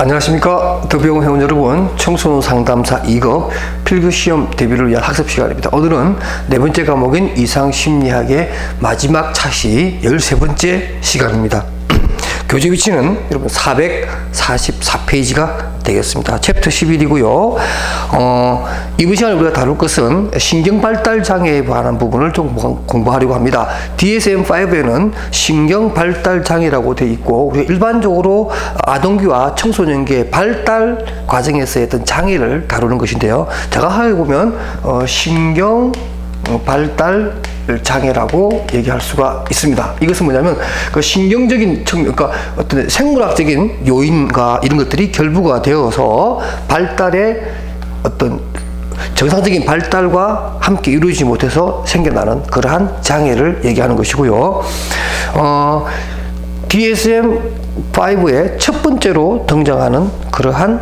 안녕하십니까. 더비용 회원 여러분, 청소년 상담사 2급 필기시험 대비를 위한 학습 시간입니다. 오늘은 네 번째 과목인 이상심리학의 마지막 차시 13번째 시간입니다. 교재 위치는 여러분 444페이지가 되겠습니다. 챕터 11이고요. 이번 시간에 우리가 다룰 것은 신경발달장애에 관한 부분을 좀 공부하려고 합니다. DSM-5에는 신경발달장애라고 되어 있고, 우리가 일반적으로 아동기와 청소년기의 발달 과정에서의 어떤 장애를 다루는 것인데요. 제가 하게 보면 신경발달 장애라고 얘기할 수가 있습니다. 이것은 뭐냐면 그 신경적인 그러니까 어떤 생물학적인 요인과 이런 것들이 결부가 되어서 발달의 어떤 정상적인 발달과 함께 이루어지지 못해서 생겨나는 그러한 장애를 얘기하는 것이고요. DSM-5의 첫 번째로 등장하는 그러한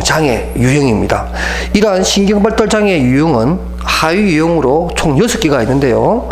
장애 유형입니다. 이러한 신경발달장애 유형은 하위 유형으로 총 6개가 있는데요.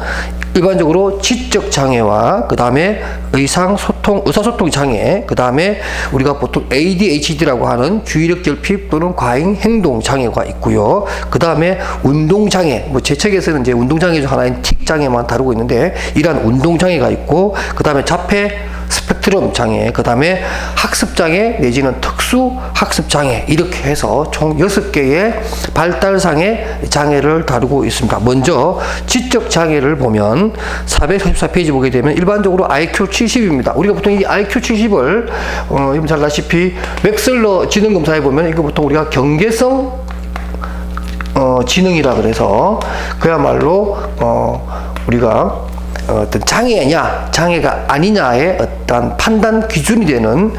일반적으로 지적장애와 그 다음에 의사소통 장애, 그 다음에 우리가 보통 ADHD라고 하는 주의력 결핍 또는 과잉 행동 장애가 있고요. 그 다음에 운동장애, 제 책에서는 이제 운동장애 중 하나인 틱 장애만 다루고 있는데, 이러한 운동장애가 있고, 그 다음에 자폐 스펙트럼 장애, 그 다음에 학습장애 내지는 특수학습장애, 이렇게 해서 총 6개의 발달상의 장애를 다루고 있습니다. 먼저 지적장애를 보면 444페이지 보게 되면 일반적으로 IQ 70입니다. 우리가 보통 이 IQ 70을 여러분 잘 아시다시피 웩슬러 지능검사에 보면 이거 보통 우리가 경계성 지능이라 그래서 그야말로 우리가 어떤 장애냐 장애가 아니냐의 어떤 판단 기준이 되는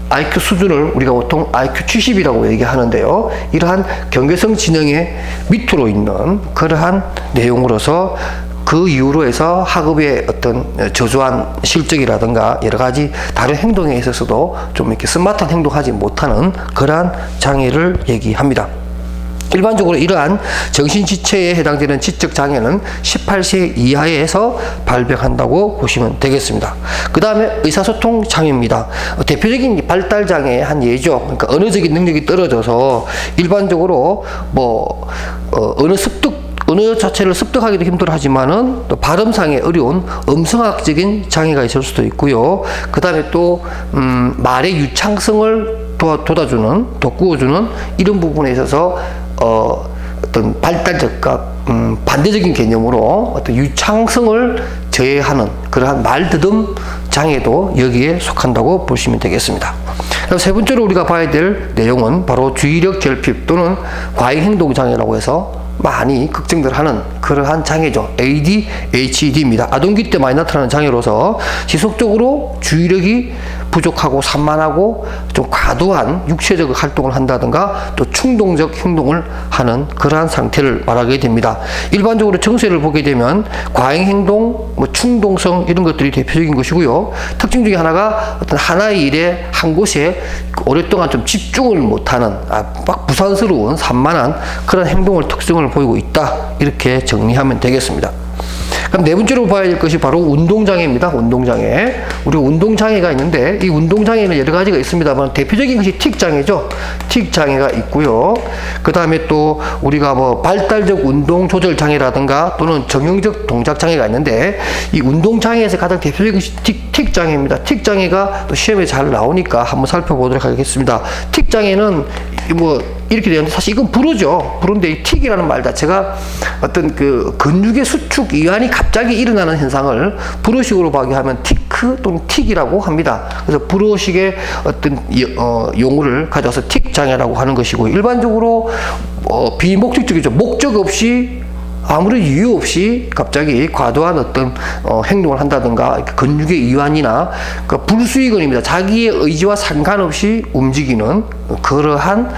IQ 수준을 우리가 보통 IQ 70이라고 얘기하는데요. 이러한 경계성 지능의 밑으로 있는 그러한 내용으로서 그 이유로 해서 학업의 어떤 저조한 실적이라든가 여러 가지 다른 행동에 있어서도 좀 이렇게 스마트한 행동하지 못하는 그러한 장애를 얘기합니다. 일반적으로 이러한 정신지체에 해당되는 지적장애는 18세 이하에서 발병한다고 보시면 되겠습니다. 그 다음에 의사소통 장애입니다. 대표적인 발달장애의 한 예죠. 그러니까 언어적인 능력이 떨어져서 일반적으로 언어 자체를 습득하기도 힘들어하지만은 또 발음상에 어려운 음성학적인 장애가 있을 수도 있고요. 그 다음에 또 말의 유창성을 돋구어주는 이런 부분에 있어서 어떤 발달적과 반대적인 개념으로 어떤 유창성을 제외하는 그러한 말더듬 장애도 여기에 속한다고 보시면 되겠습니다. 그럼 세 번째로 우리가 봐야 될 내용은 바로 주의력 결핍 또는 과잉 행동 장애라고 해서 많이 걱정들 하는 그러한 장애죠. ADHD입니다. 아동기 때 많이 나타나는 장애로서 지속적으로 주의력이 부족하고 산만하고 좀 과도한 육체적 활동을 한다든가 또 충동적 행동을 하는 그러한 상태를 말하게 됩니다. 일반적으로 정세를 보게 되면 과잉 행동, 충동성 이런 것들이 대표적인 것이고요. 특징 중에 하나가 어떤 하나의 일에 한 곳에 오랫동안 좀 집중을 못하는 막 부산스러운 산만한 그런 행동을 특성을 보이고 있다. 이렇게 정리하면 되겠습니다. 그럼 네 번째로 봐야 될 것이 바로 운동장애입니다. 운동장애. 우리 운동장애가 있는데 이 운동장애는 여러 가지가 있습니다만 대표적인 것이 틱장애죠. 틱장애가 있고요. 그 다음에 또 우리가 발달적 운동조절장애라든가 또는 정형적 동작장애가 있는데 이 운동장애에서 가장 대표적인 것이 틱장애입니다. 틱장애가 또 시험에 잘 나오니까 한번 살펴보도록 하겠습니다. 틱장애는 이렇게 되는데 사실 이건 불어죠. 불어인데 이 틱이라는 말 자체가 어떤 그 근육의 수축 이완이 갑자기 일어나는 현상을 불어식으로 파악하면 티크 또는 틱이라고 합니다. 그래서 불어식의 어떤 용어를 가져와서 틱 장애라고 하는 것이고, 일반적으로 비목적적이죠. 목적 없이 아무런 이유 없이 갑자기 과도한 어떤 행동을 한다든가 근육의 이완이나 불수의근입니다. 자기의 의지와 상관없이 움직이는 그러한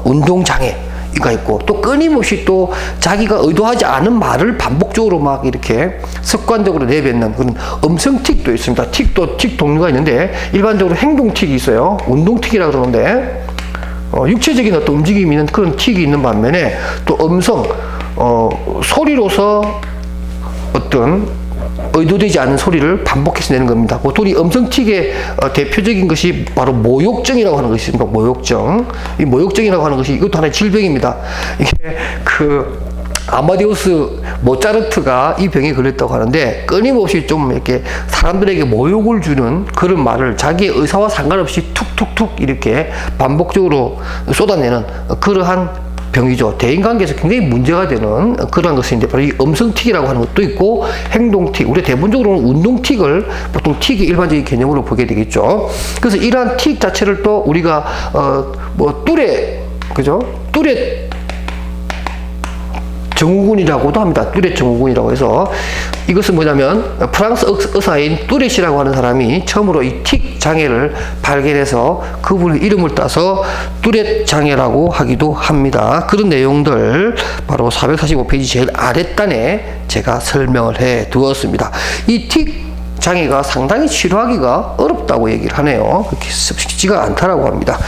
운동장애가 있고, 또 끊임없이 또 자기가 의도하지 않은 말을 반복적으로 막 이렇게 습관적으로 내뱉는 그런 음성틱도 있습니다. 틱 종류가 있는데 일반적으로 행동틱이 있어요. 운동틱이라고 그러는데 육체적인 어떤 움직임이 있는 그런 틱이 있는 반면에 또 음성 소리로서 어떤 의도되지 않은 소리를 반복해서 내는 겁니다. 보통 이 음성틱의 대표적인 것이 바로 모욕증이라고 하는 것이 있습니다. 모욕증. 이 모욕증이라고 하는 것이 이것도 하나의 질병입니다. 이게 아마데우스 모차르트가 이 병에 걸렸다고 하는데 끊임없이 좀 이렇게 사람들에게 모욕을 주는 그런 말을 자기의 의사와 상관없이 툭툭툭 이렇게 반복적으로 쏟아내는 그러한 병이죠. 대인관계에서 굉장히 문제가 되는 그런 것인데 바로 이 음성틱이라고 하는 것도 있고 행동틱, 우리 대부분적으로는 운동틱을 보통 틱의 일반적인 개념으로 보게 되겠죠. 그래서 이러한 틱 자체를 또 우리가 뚜레, 그죠? 뚜레 증후군이라고도 합니다. 뚜렛 증후군이라고 해서 이것은 뭐냐면 프랑스 의사인 뚜렛이라고 하는 사람이 처음으로 이 틱 장애를 발견해서 그분의 이름을 따서 뚜렛 장애라고 하기도 합니다. 그런 내용들 바로 445페이지 제일 아랫단에 제가 설명을 해 두었습니다. 이 틱 장애가 상당히 치료하기가 어렵다고 얘기를 하네요. 그렇게 쉽지가 않다라고 합니다.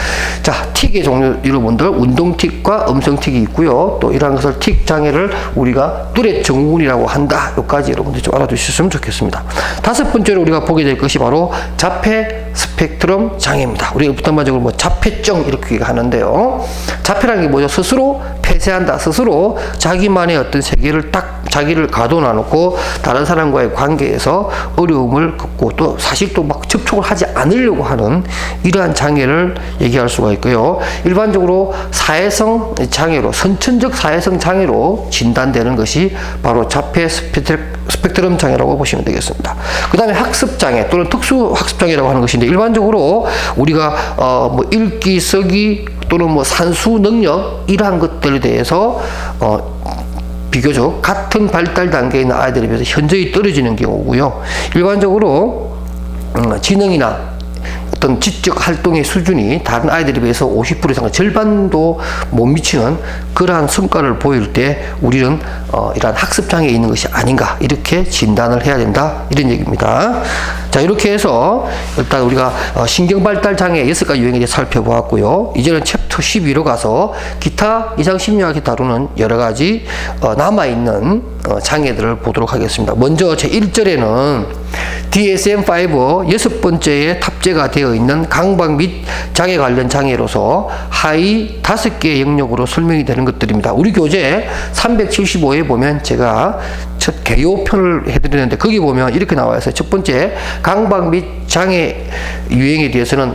자, 틱의 종류 여러분들 운동틱과 음성틱이 있고요. 또 이러한 것을 틱 장애를 우리가 뚜렛 증후군이라고 한다. 여기까지 여러분들 좀 알아두셨으면 좋겠습니다. 다섯 번째로 우리가 보게 될 것이 바로 자폐 스펙트럼 장애입니다. 우리가 일반적으로 뭐 자폐증 이렇게 하는데요. 자폐라는 게 뭐죠? 스스로 폐쇄한다. 스스로 자기만의 어떤 세계를 딱 자기를 가둬놔 놓고 다른 사람과의 관계에서 어려움을 겪고 또 사실 또 막 접촉을 하지 않으려고 하는 이러한 장애를 얘기할 수가 있고요. 일반적으로 사회성 장애로, 선천적 사회성 장애로 진단되는 것이 바로 자폐 스펙트럼 장애라고 보시면 되겠습니다. 그 다음에 학습 장애 또는 특수 학습 장애라고 하는 것인데 일반적으로 우리가 뭐 읽기, 쓰기 또는 뭐 산수 능력 이러한 것들에 대해서 비교적 같은 발달 단계에 있는 아이들에 비해서 현저히 떨어지는 경우고요. 일반적으로 지능이나 어떤 지적 활동의 수준이 다른 아이들에 비해서 50% 이상, 절반도 못 미치는 그러한 성과를 보일 때 우리는 이러한 학습장애에 있는 것이 아닌가 이렇게 진단을 해야 된다 이런 얘기입니다. 자, 이렇게 해서 일단 우리가 신경발달장애 6가지 유형에 대해 살펴보았고요. 이제는 챕터 12로 가서 기타 이상 심리학이 다루는 여러 가지 남아있는 장애들을 보도록 하겠습니다. 먼저 제1절에는 DSM-5 6번째에 탑재가 되어 있는 강박 및 장애 관련 장애로서 하위 5개의 영역으로 설명이 되는 것들입니다. 우리 교재 375에 보면 제가 첫 개요편을 해드리는데 거기 보면 이렇게 나와 있어요. 첫 번째, 강박 및 장애 유형에 대해서는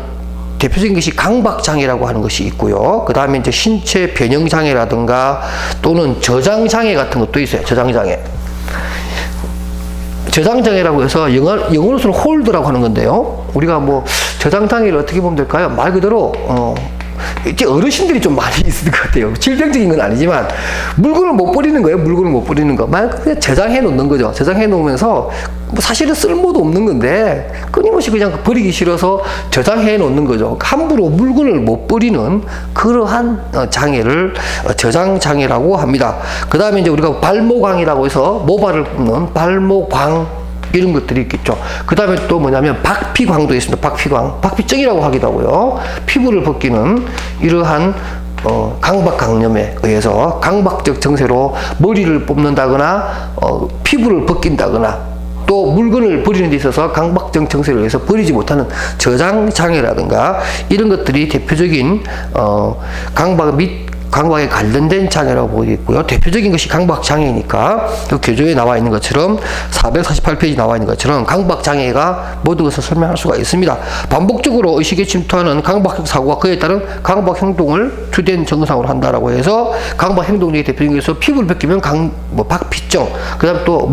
대표적인 것이 강박장애라고 하는 것이 있고요. 그 다음에 이제 신체 변형장애라든가 또는 저장장애 같은 것도 있어요. 저장장애. 저장장애라고 해서 영어로서는 홀드라고 하는 건데요. 우리가 뭐 저장장애를 어떻게 보면 될까요? 말 그대로 이제 어르신들이 좀 많이 있을 것 같아요. 질병적인 건 아니지만 물건을 못 버리는 거예요. 물건을 못 버리는 거. 말 그대로 저장해 놓는 거죠. 저장해 놓으면서 뭐 사실은 쓸모도 없는 건데 끊임없이 그냥 버리기 싫어서 저장해 놓는 거죠. 함부로 물건을 못 버리는 그러한 장애를 저장장애라고 합니다. 그 다음에 이제 우리가 발모광이라고 해서 모발을 굽는 발모광 이런 것들이 있겠죠. 그 다음에 또 뭐냐면 박피광도 있습니다. 박피광, 박피증이라고 하기도 하고요. 피부를 벗기는 이러한 강박강염에 의해서 강박적 증세로 머리를 뽑는다거나 피부를 벗긴다거나 또 물건을 버리는 데 있어서 강박적 증세를 위해서 버리지 못하는 저장장애라든가 이런 것들이 대표적인 강박 및 강박에 관련된 장애라고 보겠고요. 대표적인 것이 강박장애니까 그 교조에 나와 있는 것처럼 448페이지 나와 있는 것처럼 강박장애가 모든 것을 설명할 수가 있습니다. 반복적으로 의식에 침투하는 강박적 사고와 그에 따른 강박 행동을 주된 증상으로 한다라고 해서 강박 행동 중에 대표적인 것에서 피부를 벗기면 박피증, 그 다음 또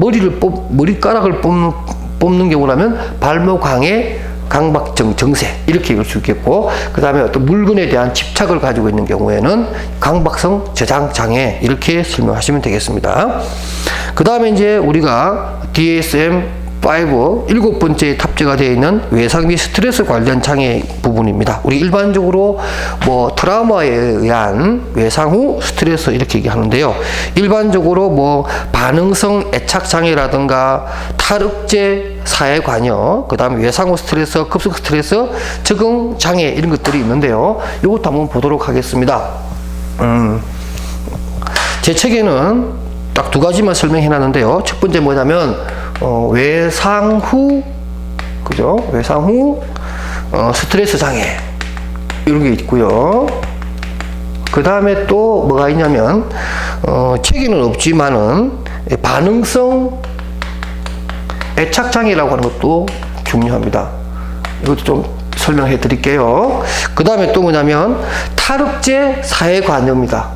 머리카락을 뽑는 경우라면 발모광해 강박증 증세 이렇게 읽을 수 있겠고, 그 다음에 어떤 물건에 대한 집착을 가지고 있는 경우에는 강박성 저장 장애 이렇게 설명하시면 되겠습니다. 그 다음에 이제 우리가 DSM-5 7번째에 탑재가 되어 있는 외상 및 스트레스 관련 장애 부분입니다. 우리 일반적으로 뭐 트라우마에 의한 외상 후 스트레스 이렇게 얘기하는데요. 일반적으로 뭐 반응성 애착 장애라든가 탈억제 사회 관여, 그 다음에 외상 후 스트레스, 급속 스트레스, 적응 장애 이런 것들이 있는데요. 이것도 한번 보도록 하겠습니다. 제 책에는 딱 두 가지만 설명해 놨는데요. 첫 번째 뭐냐면 외상 후, 그죠? 외상 후 스트레스 장애 이런 게 있고요. 그 다음에 또 뭐가 있냐면 책에는 없지만은 반응성 애착 장애라고 하는 것도 중요합니다. 이것도 좀 설명해 드릴게요. 그 다음에 또 뭐냐면 탈억제 사회관여입니다.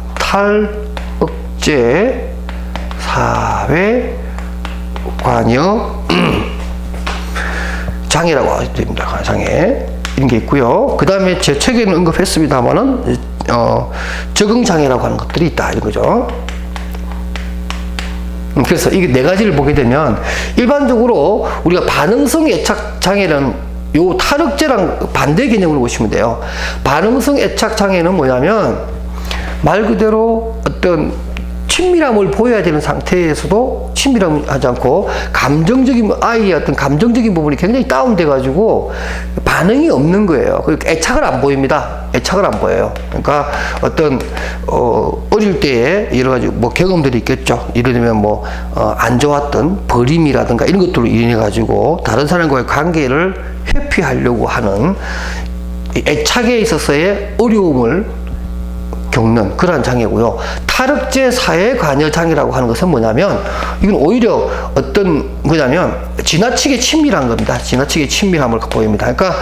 탈억제 사회관여 장애라고 하게 됩니다. 장애 이런 게 있고요. 그 다음에 제 책에는 언급했습니다만은 적응 장애라고 하는 것들이 있다 이런 거죠. 그래서 이게 네 가지를 보게 되면 일반적으로 우리가 반응성 애착 장애는 요 탈억제랑 반대 개념으로 보시면 돼요. 반응성 애착 장애는 뭐냐면 말 그대로 어떤 친밀함을 보여야 되는 상태에서도 친밀함을 하지 않고 아이의 어떤 감정적인 부분이 굉장히 다운돼 가지고 반응이 없는 거예요. 그러니까 애착을 안 보입니다. 애착을 안 보여요. 그러니까 어떤 어릴 때에 여러 가지 뭐 경험들이 있겠죠. 예를 들면 안 좋았던 버림이라든가 이런 것들로 인해 가지고 다른 사람과의 관계를 회피하려고 하는 애착에 있어서의 어려움을 겪는 그러한 장애고요. 탈억제 사회관여 장애라고 하는 것은 뭐냐면 이건 오히려 뭐냐면 지나치게 친밀한 겁니다. 지나치게 친밀함을 보입니다. 그러니까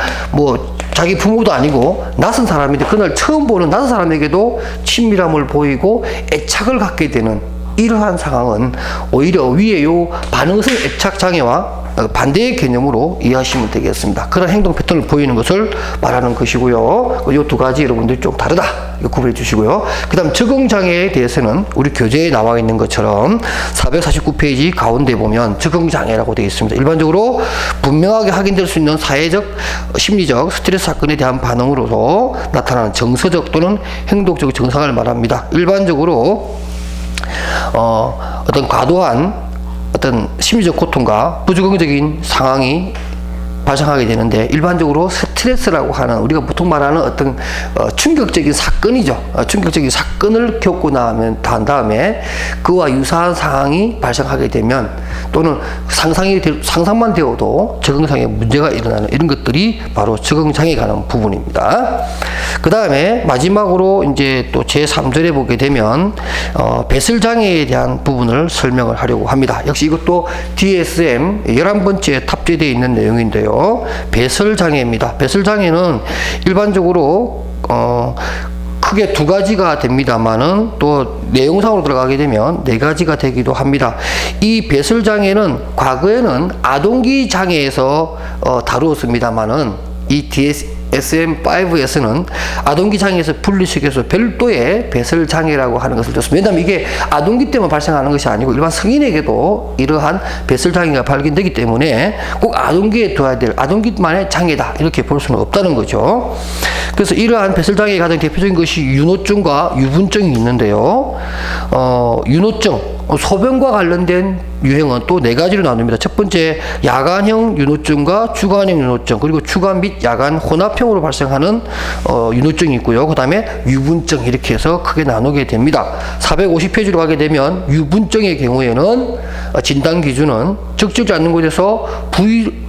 자기 부모도 아니고 낯선 사람인데 그날 처음 보는 낯선 사람에게도 친밀함을 보이고 애착을 갖게 되는 이러한 상황은 오히려 위에 요 반응성 애착 장애와 반대의 개념으로 이해하시면 되겠습니다. 그런 행동 패턴을 보이는 것을 말하는 것이고요. 이 두 가지 여러분들이 좀 다르다 구분해 주시고요. 그 다음 적응장애에 대해서는 우리 교재에 나와 있는 것처럼 449페이지 가운데 보면 적응장애라고 되어 있습니다. 일반적으로 분명하게 확인될 수 있는 사회적, 심리적 스트레스 사건에 대한 반응으로서 나타나는 정서적 또는 행동적 증상을 말합니다. 일반적으로 어떤 과도한 어떤 심리적 고통과 부적응적인 상황이 발생하게 되는데 일반적으로 스트레스라고 하는 우리가 보통 말하는 어떤 충격적인 사건이죠. 충격적인 사건을 겪고 난 다음에 그와 유사한 상황이 발생하게 되면 또는 상상만 되어도 적응상에 문제가 일어나는 이런 것들이 바로 적응장애에 관한 부분입니다. 그 다음에 마지막으로 이제 또 제3절에 보게 되면 배설장애에 대한 부분을 설명을 하려고 합니다. 역시 이것도 DSM 11번째 탑재되어 있는 내용인데요. 배설장애입니다. 배설장애는 일반적으로 크게 두 가지가 됩니다만은 또 내용상으로 들어가게 되면 네 가지가 되기도 합니다. 이 배설장애는 과거에는 아동기 장애에서 다루었습니다만은 이 DSM-5에서는 아동기 장애에서 분리시켜서 별도의 배설 장애라고 하는 것을 줬습니다. 왜냐하면 이게 아동기 때문에 발생하는 것이 아니고 일반 성인에게도 이러한 배설 장애가 발견되기 때문에 꼭 아동기에 둬야 될 아동기만의 장애다 이렇게 볼 수는 없다는 거죠. 그래서 이러한 배설 장애의 가장 대표적인 것이 윤호증과 유분증이 있는데요. 윤호증 소변과 관련된 유형은 또 네 가지로 나눕니다. 첫 번째, 야간형 윤호증과 주간형 윤호증, 그리고 주간 및 야간 혼합형으로 발생하는 윤호증이 있고요. 그 다음에 유분증 이렇게 해서 크게 나누게 됩니다. 450페이지로 가게 되면 유분증의 경우에는 진단 기준은 적절치 않는 곳에서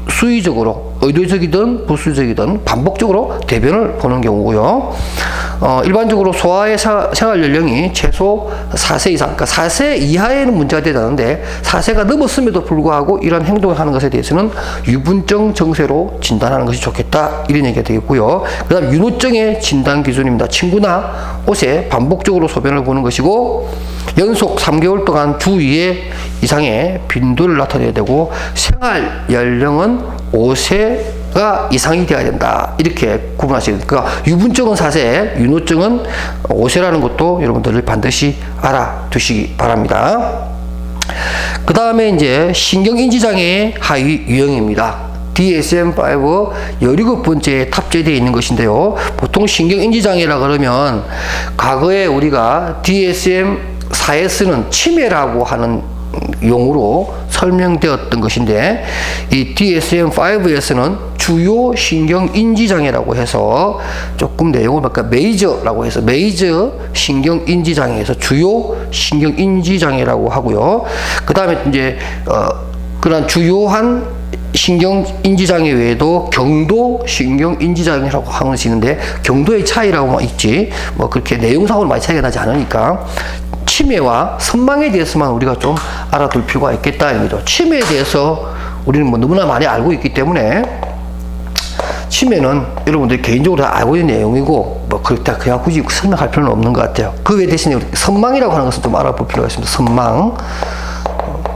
수의적으로 의도적이든 부수적이든 반복적으로 대변을 보는 경우고요. 일반적으로 소아의 생활 연령이 최소 4세 이상, 그러니까 4세 이하에는 문제가 되지 않는데 4세가 넘었음에도 불구하고 이런 행동을 하는 것에 대해서는 유분증 증세로 진단하는 것이 좋겠다 이런 얘기가 되겠고요. 그 다음 윤호증의 진단 기준입니다. 친구나 옷에 반복적으로 소변을 보는 것이고 연속 3개월 동안 주 2회 이상의 빈도를 나타내야 되고 생활 연령은 5세가 이상이 되어야 된다. 이렇게 구분하시는 거예요. 그러니까 유분증은 4세, 윤호증은 5세라는 것도 여러분들 반드시 알아두시기 바랍니다. 그 다음에 이제 신경인지장애의 하위 유형입니다. DSM-5 17번째에 탑재되어 있는 것인데요. 보통 신경인지장애라 그러면 과거에 우리가 DSM-4에서는 치매라고 하는 용어로 설명되었던 것인데 이 DSM-5에서는 주요 신경인지장애라고 해서 조금 내용을 바꿔 메이저라고 해서 메이저 신경인지장애에서 주요 신경인지장애라고 하고요. 그 다음에 이제 그런 주요한 신경인지장애 외에도 경도 신경인지장애라고 하는 것이 있는데, 경도의 차이라고만 있지 뭐 그렇게 내용상으로 많이 차이가 나지 않으니까 치매와 선망에 대해서만 우리가 좀 알아둘 필요가 있겠다 이거죠. 치매에 대해서 우리는 뭐 너무나 많이 알고 있기 때문에, 치매는 여러분들이 개인적으로 다 알고 있는 내용이고 뭐 그렇다 그냥 굳이 설명할 필요는 없는 것 같아요. 그 외 대신에 우리 선망이라고 하는 것을 좀 알아볼 필요가 있습니다.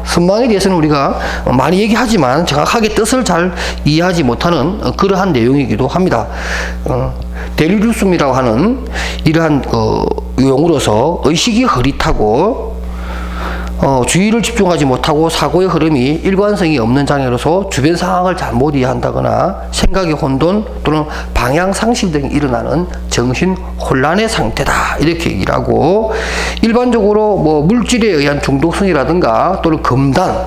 선망에 대해서는 우리가 많이 얘기하지만 정확하게 뜻을 잘 이해하지 못하는 그러한 내용이기도 합니다. 델리루스움이라고 하는 이러한 용어로서 의식이 흐릿하고 주의를 집중하지 못하고 사고의 흐름이 일관성이 없는 장애로서 주변 상황을 잘못 이해한다거나 생각의 혼돈 또는 방향 상실 등이 일어나는 정신 혼란의 상태다, 이렇게 얘기를 하고, 일반적으로 뭐 물질에 의한 중독성이라든가 또는 금단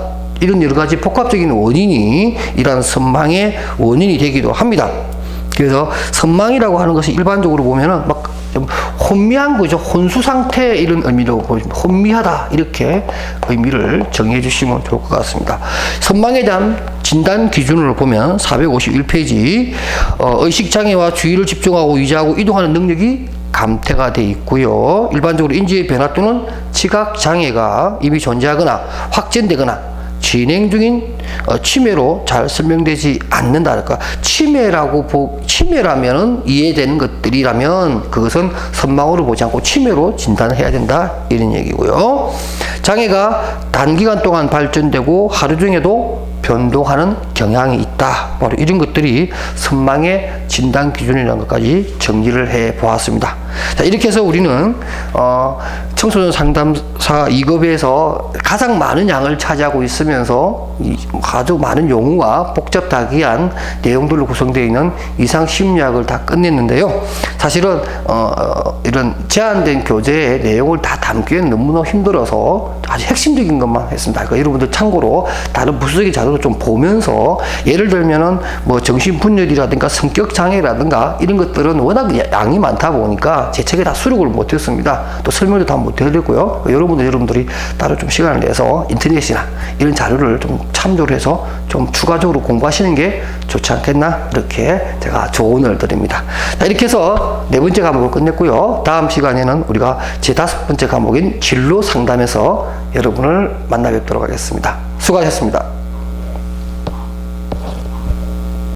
이런 여러 가지 복합적인 원인이 이러한 선망의 원인이 되기도 합니다. 그래서 선망이라고 하는 것이 일반적으로 보면은 막 좀 혼미한 거죠. 혼수 상태 이런 의미로 보시면 혼미하다, 이렇게 의미를 정의해 주시면 좋을 것 같습니다. 선망에 대한 진단 기준으로 보면 451페이지 의식장애와 주의를 집중하고 유지하고 이동하는 능력이 감퇴가 되어 있고요. 일반적으로 인지의 변화 또는 지각장애가 이미 존재하거나 확진되거나 진행 중인 치매로 잘 설명되지 않는다. 그러니까 치매라면 이해되는 것들이라면 그것은 선망으로 보지 않고 치매로 진단해야 된다, 이런 얘기고요. 장애가 단기간 동안 발전되고 하루 중에도 변동하는 경향이 있다. 바로 이런 것들이 선망의 진단 기준이라는 것까지 정리를 해 보았습니다. 자, 이렇게 해서 우리는 청소년 상담사 2급에서 가장 많은 양을 차지하고 있으면서 아주 많은 용어와 복잡다기한 내용들로 구성되어 있는 이상 심리학을 다 끝냈는데요. 사실은 이런 제한된 교재의 내용을 다 담기에는 너무나 힘들어서 아주 핵심적인 것만 했습니다. 그러니까 여러분들 참고로 다른 부수적인 자료를 좀 보면서, 예를 들면은 뭐 정신분열이라든가 성격장애라든가 이런 것들은 워낙 양이 많다 보니까 제 책에 다 수록을 못했습니다. 또 설명도 다 못해드렸고요. 여러분들이 따로 좀 시간을 내서 인터넷이나 이런 자료를 좀 참조를 해서 좀 추가적으로 공부하시는 게 좋지 않겠나, 이렇게 제가 조언을 드립니다. 자, 이렇게 해서 4번째 과목을 끝냈고요. 다음 시간에는 우리가 제 5번째 과목인 진로 상담에서 여러분을 만나 뵙도록 하겠습니다. 수고하셨습니다.